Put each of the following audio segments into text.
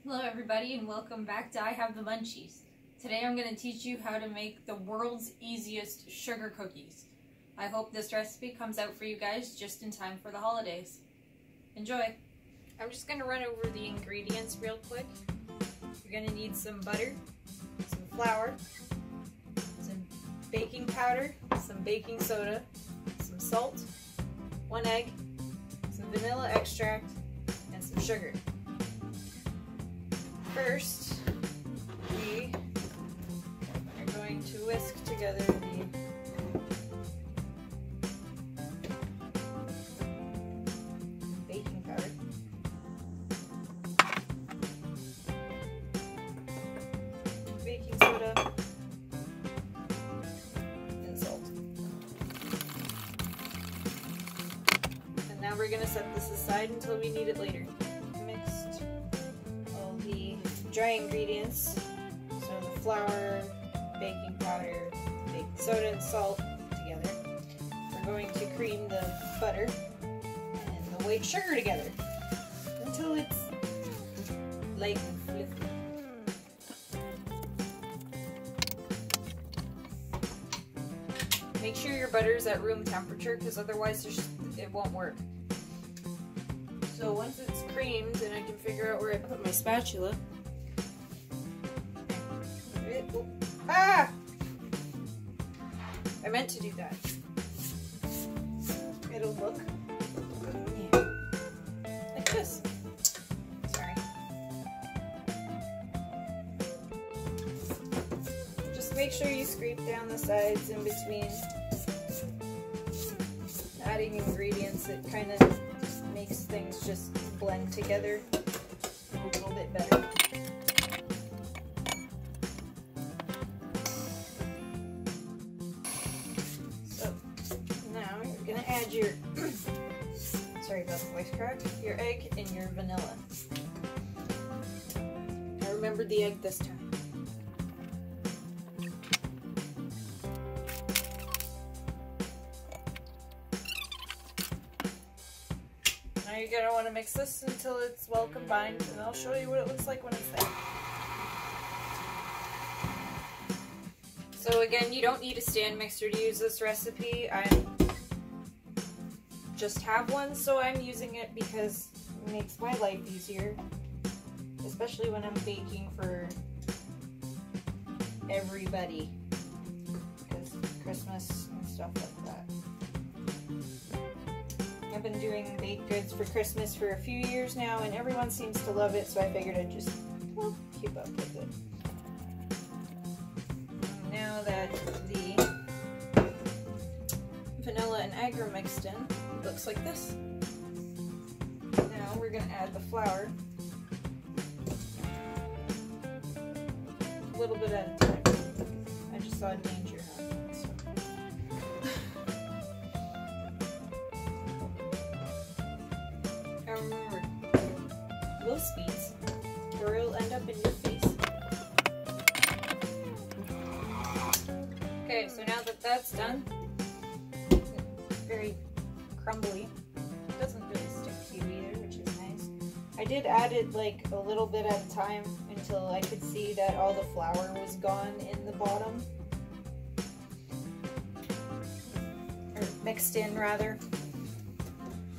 Hello everybody and welcome back to I Have the Munchies. Today I'm going to teach you how to make the world's easiest sugar cookies. I hope this recipe comes out for you guys just in time for the holidays. Enjoy! I'm just going to run over the ingredients real quick. You're going to need some butter, some flour, some baking powder, some baking soda, some salt, 1 egg, some vanilla extract, and some sugar. First, we are going to whisk together the baking powder, baking soda, and salt. And now we're going to set this aside until we need it later. Mixed all the dry ingredients, so the flour, baking powder, baking soda, and salt together. We're going to cream the butter and the white sugar together until it's light and fluffy. Make sure your butter is at room temperature because otherwise it won't work. So once it's creamed and I can figure out where I put my spatula. Ah! I meant to do that. It'll look like this. Sorry. Just make sure you scrape down the sides in between. Adding ingredients, it kind of makes things just blend together a little bit better. Add your, sorry about the voice crack, your egg and your vanilla. I remembered the egg this time. Now you're going to want to mix this until it's well combined, and I'll show you what it looks like when it's there. So again, you don't need a stand mixer to use this recipe. I just have one, so I'm using it because it makes my life easier, especially when I'm baking for everybody, because Christmas and stuff like that. I've been doing baked goods for Christmas for a few years now, and everyone seems to love it, so I figured I'd just keep up with it. Now that the vanilla and egg are mixed in, it looks like this. Now we're going to add the flour. A little bit at a time. I just saw danger happen. So. And remember, low speeds, or it'll end up in your face. Okay, so now that that's done, very crumbly. It doesn't really stick to you either, which is nice. I did add it like a little bit at a time until I could see that all the flour was gone in the bottom. Or mixed in, rather.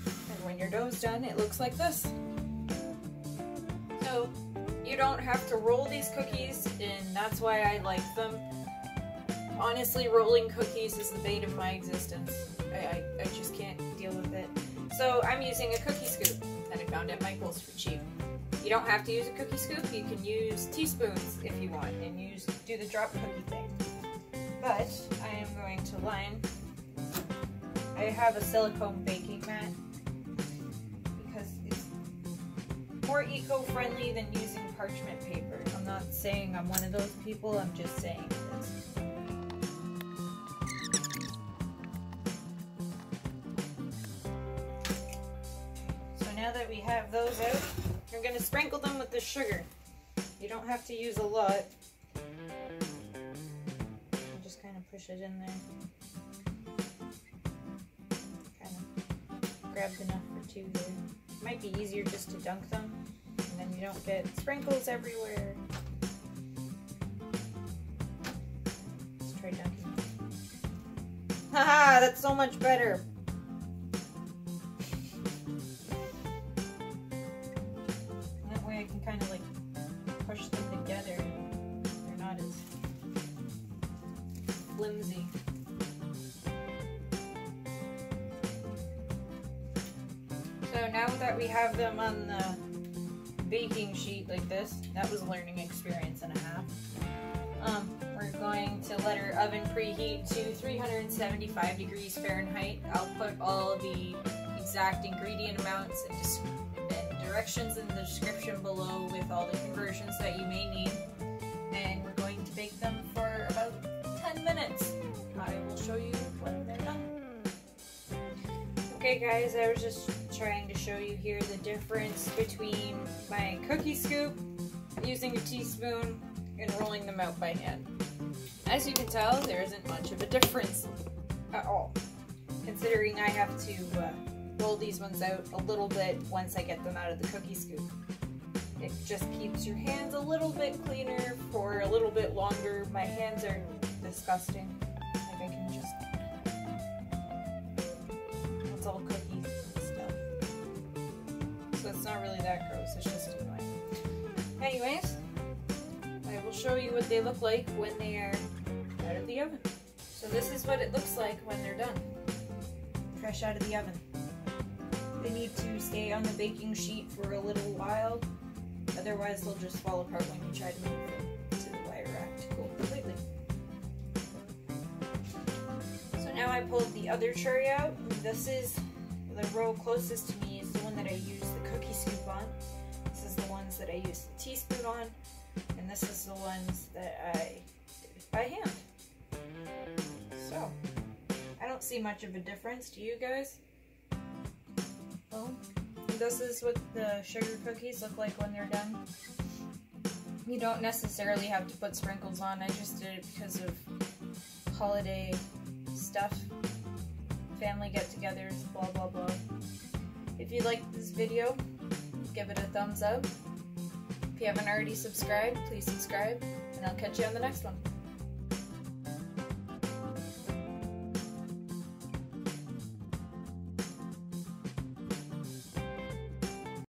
And when your dough's done, it looks like this. So, you don't have to roll these cookies, and that's why I like them. Honestly, rolling cookies is the bane of my existence. I just can't deal with it. So I'm using a cookie scoop that I found at Michael's for cheap. You don't have to use a cookie scoop. You can use teaspoons if you want and do the drop cookie thing. But I am going to line. I have a silicone baking mat because it's more eco-friendly than using parchment paper. I'm not saying I'm one of those people. I'm just saying this. Now that we have those out, you're going to sprinkle them with the sugar. You don't have to use a lot. You just kind of push it in there. Kind of grabbed enough for two there. It might be easier just to dunk them, and then you don't get sprinkles everywhere. Let's try dunking. Haha, that's so much better. That way I can kind of like push them together. They're not as flimsy. So now that we have them on the baking sheet like this, that was a learning experience and a half. We're going to let our oven preheat to 375 degrees Fahrenheit. I'll put all the exact ingredient amounts and directions in the description below with all the conversions that you may need. And we're going to bake them for about 10 minutes. I will show you when they're done. Okay guys, I was just trying to show you here the difference between my cookie scoop, using a teaspoon, and rolling them out by hand. As you can tell, there isn't much of a difference at all, considering I have to roll these ones out a little bit once I get them out of the cookie scoop. It just keeps your hands a little bit cleaner for a little bit longer. My hands are disgusting. Like I can just... It's all cookie stuff. So it's not really that gross, it's just annoying. Anyways, I will show you what they look like when they are out of the oven. So this is what it looks like when they're done. Fresh out of the oven. They need to stay on the baking sheet for a little while, otherwise they'll just fall apart when you try to move them to the wire rack to cool completely. So now I pulled the other tray out. This is the row closest to me is the one that I use the cookie scoop on. This is the ones that I use the teaspoon on. And this is the ones that I did by hand. So, I don't see much of a difference. Do you guys? Well, this is what the sugar cookies look like when they're done. You don't necessarily have to put sprinkles on. I just did it because of holiday stuff. Family get-togethers, blah blah blah. If you liked this video, give it a thumbs up. If you haven't already subscribed, please subscribe, and I'll catch you on the next one.